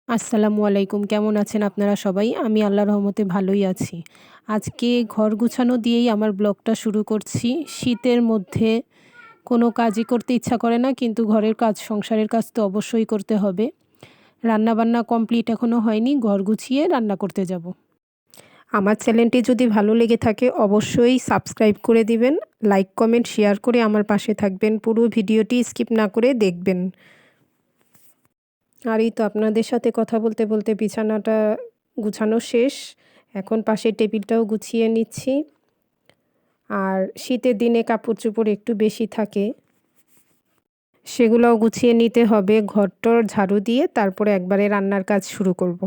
আসসালামু আলাইকুম। কেমন আছেন আপনারা সবাই? আমি আল্লাহর রহমতে ভালোই আছি। আজকে ঘর গুছানো দিয়েই আমার ব্লগটা শুরু করছি। শীতের মধ্যে কোনো কাজই করতে ইচ্ছা করে না, কিন্তু ঘরের কাজ, সংসারের কাজ তো অবশ্যই করতে হবে। রান্নাবান্না কমপ্লিট এখনও হয়নি, ঘর গুছিয়ে রান্না করতে যাব। আমার চ্যানেলটি যদি ভালো লেগে থাকে অবশ্যই সাবস্ক্রাইব করে দিবেন, লাইক, কমেন্ট, শেয়ার করে আমার পাশে থাকবেন। পুরো ভিডিওটি স্কিপ না করে দেখবেন। আর এই তো আপনাদের সাথে কথা বলতে বলতে বিছানাটা গুছানো শেষ। এখন পাশের টেবিলটাও গুছিয়ে নিচ্ছি। আর শীতের দিনে কাপড় চোপড় একটু বেশি থাকে, সেগুলোও গুছিয়ে নিতে হবে। ঘরটর ঝাড়ু দিয়ে তারপরে একবারে রান্নার কাজ শুরু করব।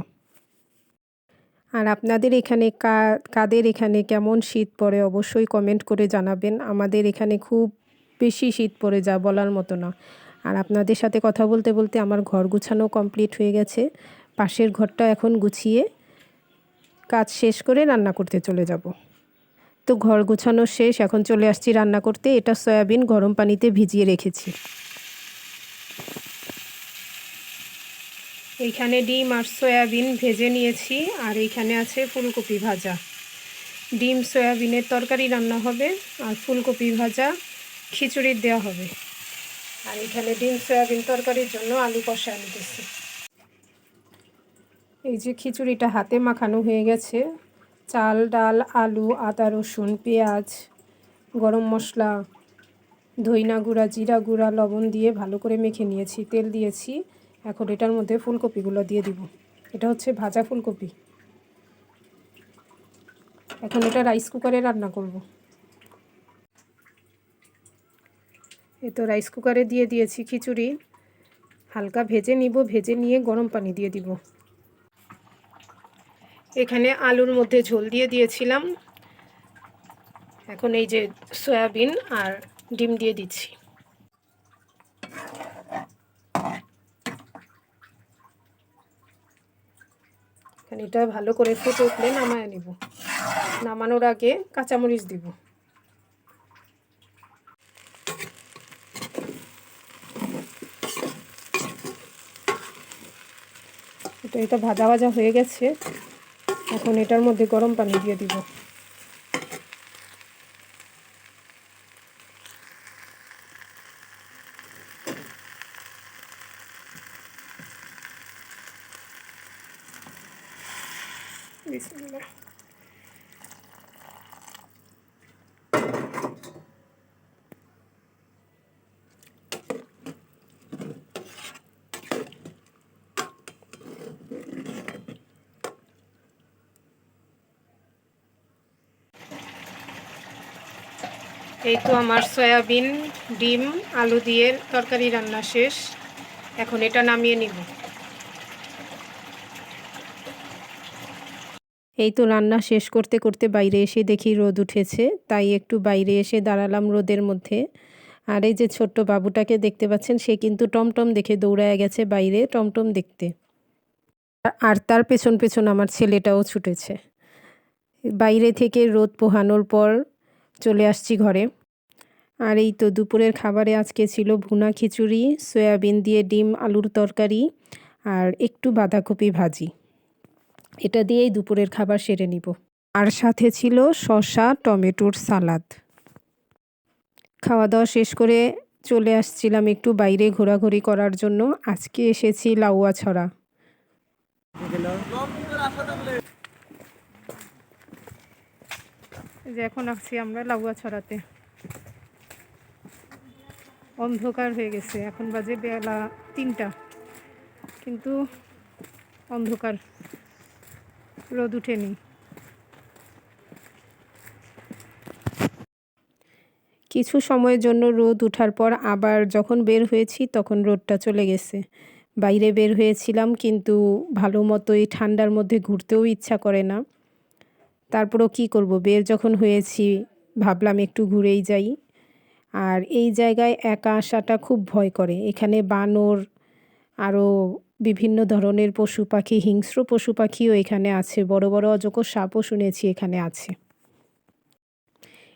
আর আপনাদের এখানে কাদের এখানে কেমন শীত পড়ে অবশ্যই কমেন্ট করে জানাবেন। আমাদের এখানে খুব বেশি শীত পড়ে, যা বলার মতো না। আর আপনাদের সাথে কথা বলতে বলতে আমার ঘর গুছানো কমপ্লিট হয়ে গেছে। পাশের ঘরটা এখন গুছিয়ে কাজ শেষ করে রান্না করতে চলে যাব। তো ঘর গুছানো শেষ, এখন চলে আসছি রান্না করতে। এটা সয়াবিন গরম পানিতে ভিজিয়ে রেখেছি। এইখানে ডিম আর সয়াবিন ভেজে নিয়েছি, আর এইখানে আছে ফুলকপি ভাজা। ডিম সয়াবিনের তরকারি রান্না হবে, আর ফুলকপি ভাজা খিচুড়ি দেওয়া হবে। আর এখানে ডিম সয়াবিন তরকারির জন্য আলু কষা নিতেছি। এই যে খিচুড়িটা হাতে মাখানো হয়ে গেছে। চাল, ডাল, আলু, আদা, রসুন, পেঁয়াজ, গরম মশলা, ধইনা গুঁড়া, জিরা গুঁড়া, লবণ দিয়ে ভালো করে মেখে নিয়েছি। তেল দিয়েছি। এখন এটার মধ্যে ফুলকপিগুলো দিয়ে দিব। এটা হচ্ছে ভাজা ফুলকপি। এখন এটা রাইস কুকারে রান্না করব। এই তো রাইস কুকারে দিয়ে দিয়েছি খিচুড়ি। হালকা ভেজে নিব, ভেজে নিয়ে গরম পানি দিয়ে দিব। এখানে আলুর মধ্যে ঝোল দিয়ে দিয়েছিলাম। এখন এই যে সয়াবিন আর ডিম দিয়ে দিচ্ছি। এটা ভালো করে ফুটে উঠলে নামায় নিব। নামানোর আগে কাঁচামরিচ দিব। এটা ভাজা ভাজা হয়ে গেছে। এখন এটার মধ্যে গরম পানি দিয়ে দিব। বিসমিল্লাহ। এই তো আমার সয়াবিন, ডিম, আলু দিয়ে তরকারি রান্না শেষ। এখন এটা নামিয়ে নিব। এই তো রান্না শেষ করতে করতে বাইরে এসে দেখি রোদ উঠেছে, তাই একটু বাইরে এসে দাঁড়ালাম রোদের মধ্যে। আর এই যে ছোট্ট বাবুটাকে দেখতে পাচ্ছেন, সে কিন্তু টমটম দেখে দৌড়ায় গেছে বাইরে টমটম দেখতে। আর তার পেছন পেছন আমার ছেলেটাও ছুটেছে। বাইরে থেকে রোদ পোহানোর পর চলে আসছি ঘরে। আর এই তো দুপুরের খাবারে আজকে ছিল ভুনা খিচুড়ি, সয়াবিন দিয়ে ডিম আলুর তরকারি, আর একটু বাঁধাকপি ভাজি। এটা দিয়েই দুপুরের খাবার সেরে নিব। আর সাথে ছিল শসা, টমেটোর সালাদ। খাওয়া দাওয়া শেষ করে চলে আসছিলাম একটু বাইরে ঘোরাঘুরি করার জন্য। আজকে এসেছি লাউয়াছড়া। যে এখন আসছি আমরা লাউয়াছড়াতে। অন্ধকার হয়ে গেছে, এখন বাজে বেলা 3টা, কিন্তু অন্ধকার, রোদ উঠেনি। কিছু সময়ের জন্য রোদ ওঠার পর আবার যখন বের হয়েছি তখন রোদটা চলে গেছে। বাইরে বের হয়েছিলাম, কিন্তু ভালো মতোই ঠান্ডার মধ্যে ঘুরতেও ইচ্ছা করে না। তারপরও কি করব, বের যখন হয়েছি ভাবলাম একটু ঘুরেই যাই। আর এই জায়গায় একা আসাটা খুব ভয় করে। এখানে বানর, আরও বিভিন্ন ধরনের পশু পাখি, হিংস্র পশু পাখিও এখানে আছে। বড় বড় অজগর সাপও শুনেছি এখানে আছে।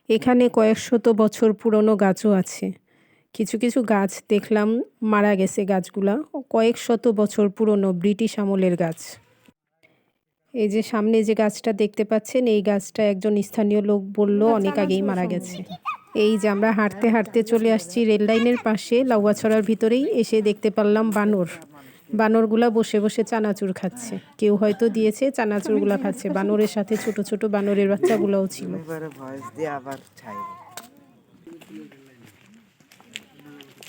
এখানে কয়েক শত বছর পুরনো গাছও আছে, কিছু কিছু গাছ দেখলাম মারা গেছে, গাছগুলা কয়েক শত বছর পুরনো, ব্রিটিশ আমলের গাছ। এই যে সামনে যে গাছটা দেখতে পাচ্ছেন, এই গাছটা একজন স্থানীয় লোক বলল অনেক আগেই মারা গেছে। এই যে আমরা হাঁটতে হাঁটতে চলে আসছি রেল লাইনের পাশে, লাউয়াছড়ার ভিতরেই এসে দেখতে পারলাম বানর। বানরগুলা বসে বসে চানাচুর খাচ্ছে, কেউ হয়তো দিয়েছে, চানাচুরগুলা খাচ্ছে। বানরের সাথে ছোট ছোট বানরের বাচ্চাগুলোও ছিল।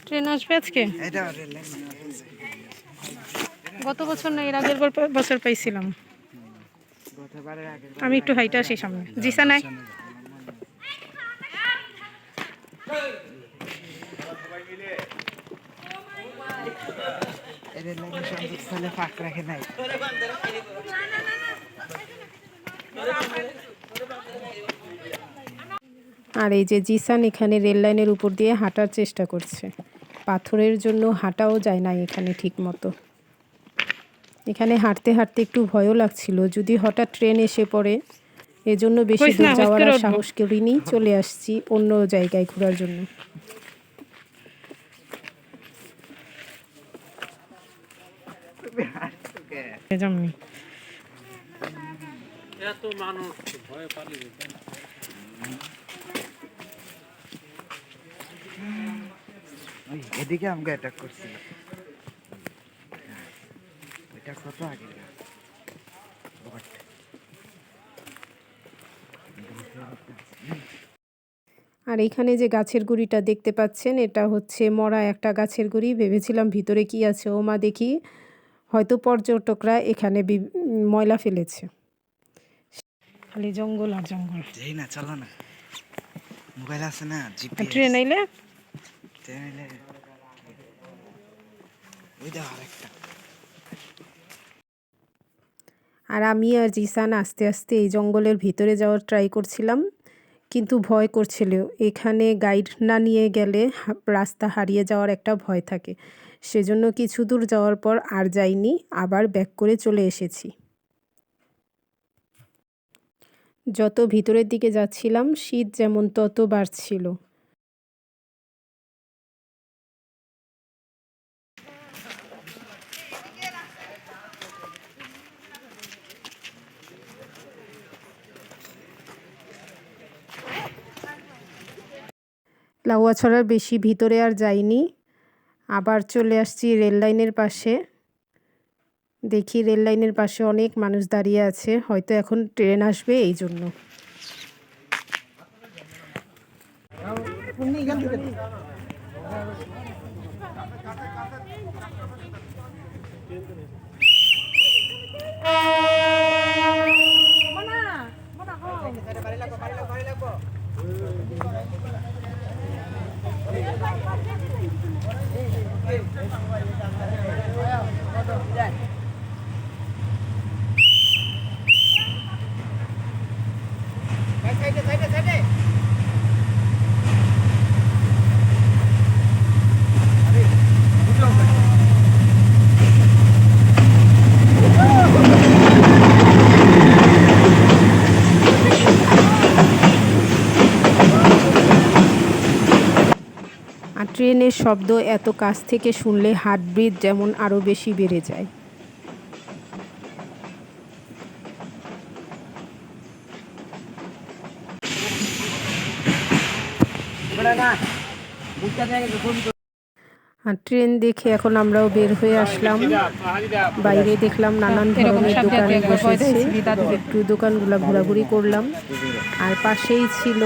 ট্রেন আসবে আজকে? গত বছর না, এর আগের বছর পাইছিলাম। আমি একটু হাইটা আসি সামনে। জিসা নাই? আর এই যে জিসান এখানে রেল লাইনের উপর দিয়ে হাঁটার চেষ্টা করছে। পাথরের জন্য হাঁটাও যায় না এখানে ঠিক মতো। এখানে হাঁটতে হাঁটতে একটু ভয়ও লাগছিল, যদি হঠাৎ ট্রেন এসে পড়ে। এজন্য বেশি দূর যাওয়ার আর সাহস করিনি, চলে আসছি অন্য জায়গায় ঘোরার জন্য। এদিকে আমাকে অ্যাটাক করছিল, এটা কত আগে। আর এখানে যে গাছের গুঁড়িটা দেখতে পাচ্ছেন, এটা হচ্ছে মরা একটা গাছের গুঁড়ি। ভেবেছিলাম ভিতরে কি আছে, ও মা দেখি হয়তো পর্যটকরা এখানে ময়লা ফেলেছে। খালি জঙ্গল আর জঙ্গল। এই না, চলো না, মোবাইল আছে না, জিপিএস। ট্রেন আইলে ওই দাও আরেকটা। আর আমি আর জিসান আস্তে আস্তে এই জঙ্গলের ভিতরে যাওয়ার ট্রাই করছিলাম, কিন্তু ভয় করছিল। এখানে গাইড না নিয়ে গেলে রাস্তা হারিয়ে যাওয়ার একটা ভয় থাকে। সেজন্য কিছু দূর যাওয়ার পর আর যাইনি, আবার ব্যাক করে চলে এসেছি। যত ভিতরের দিকে যাচ্ছিলাম, শীত যেমন তত বাড়ছিল। লাউয়াছড়ার বেশি ভিতরে আর যাইনি, আবার চলে আসছি রেল লাইনের পাশে। দেখি রেল লাইনের পাশে অনেক মানুষ দাঁড়িয়ে আছে, হয়তো এখন ট্রেন আসবে এই জন্য। আর ট্রেনের শব্দ এত কাছ থেকে শুনলে হার্টবিট যেমন আরও বেশি বেড়ে যায়। আর ট্রেন দেখে এখন আমরাও বের হয়ে আসলাম। বাইরে দেখলাম নানান ধরনের দোকান বসেছে, একটু দোকানগুলো ঘোরাঘুরি করলাম। আর পাশেই ছিল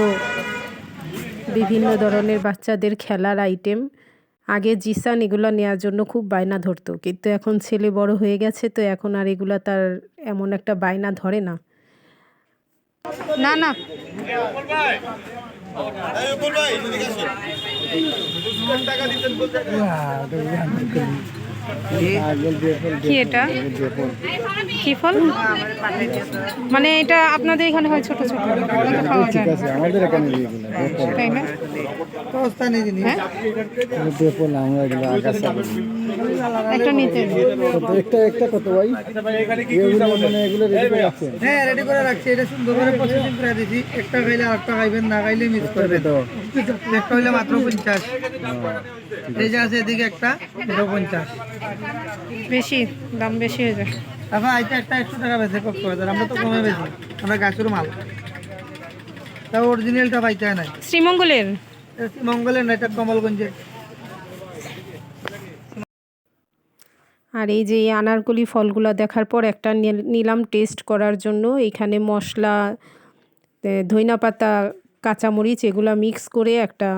বিভিন্ন ধরনের বাচ্চাদের খেলার আইটেম। আগে জিসান এগুলো নেওয়ার জন্য খুব বায়না ধরতো, কিন্তু এখন ছেলে বড় হয়ে গেছে, তো এখন আর এগুলো তার এমন একটা বায়না ধরে না। না না কি এটা, কি ফল? মানে এটা আপনাদের এখানে হয় ছোট ছোট, খাওয়া যায়, তাই না? সস্তানি জিনিস হ্যাঁ একটা নিতে হ্যাঁ রেডি করে রাখছি এটা সুন্দর করে প্রসেসিং করে দিছি একটা খাইলে আরেকটা খাইবেন না খাইলে মিস করবেন একটা হইলে মাত্র 50 এই যে আছে এদিকে একটা এটা 50 বেশি দাম বেশি হয়ে যায় আবার আইটা একটা 100 টাকা বেশি কষ্ট হয় আমরা তো কমে বেশি আমরা গাছের মাল তাও অরিজিনালটা পাইতে হয় না শ্রীমঙ্গলের মঙ্গলের না এটা কমলগঞ্জের আর এই যে এই আনারকলি ফলগুলো দেখার পর একটা নিলাম টেস্ট করার জন্য। এখানে মশলা ধইনা পাতা কাঁচামরিচ এগুলো মিক্স করে একটা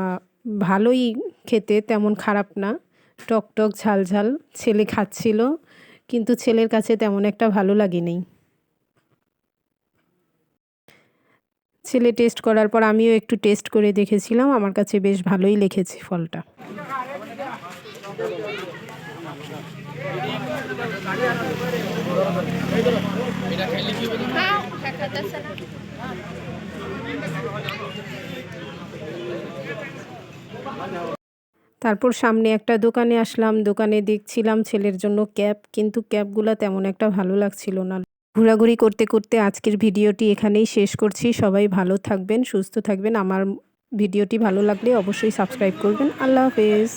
ভালোই খেতে, তেমন খারাপ না, টক টক ঝাল ঝাল। ছেলে খাচ্ছিল কিন্তু ছেলের কাছে তেমন একটা ভালো লাগেনি। ছেলে টেস্ট করার পর আমিও একটু টেস্ট করে দেখেছিলাম, আমার কাছে বেশ ভালোই লেগেছে ফলটা। তারপর সামনে একটা দোকানে আসলাম, দোকানে দেখছিলাম ছেলের জন্য ক্যাপ, কিন্তু ক্যাপগুলো তেমন একটা ভালো লাগছিল না। ঘোরাঘুরি করতে করতে আজকের ভিডিওটি এখানেই শেষ করছি। সবাই ভালো থাকবেন, সুস্থ থাকবেন। আমার ভিডিওটি ভালো লাগলে অবশ্যই সাবস্ক্রাইব করবেন। আল্লাহ হাফেজ।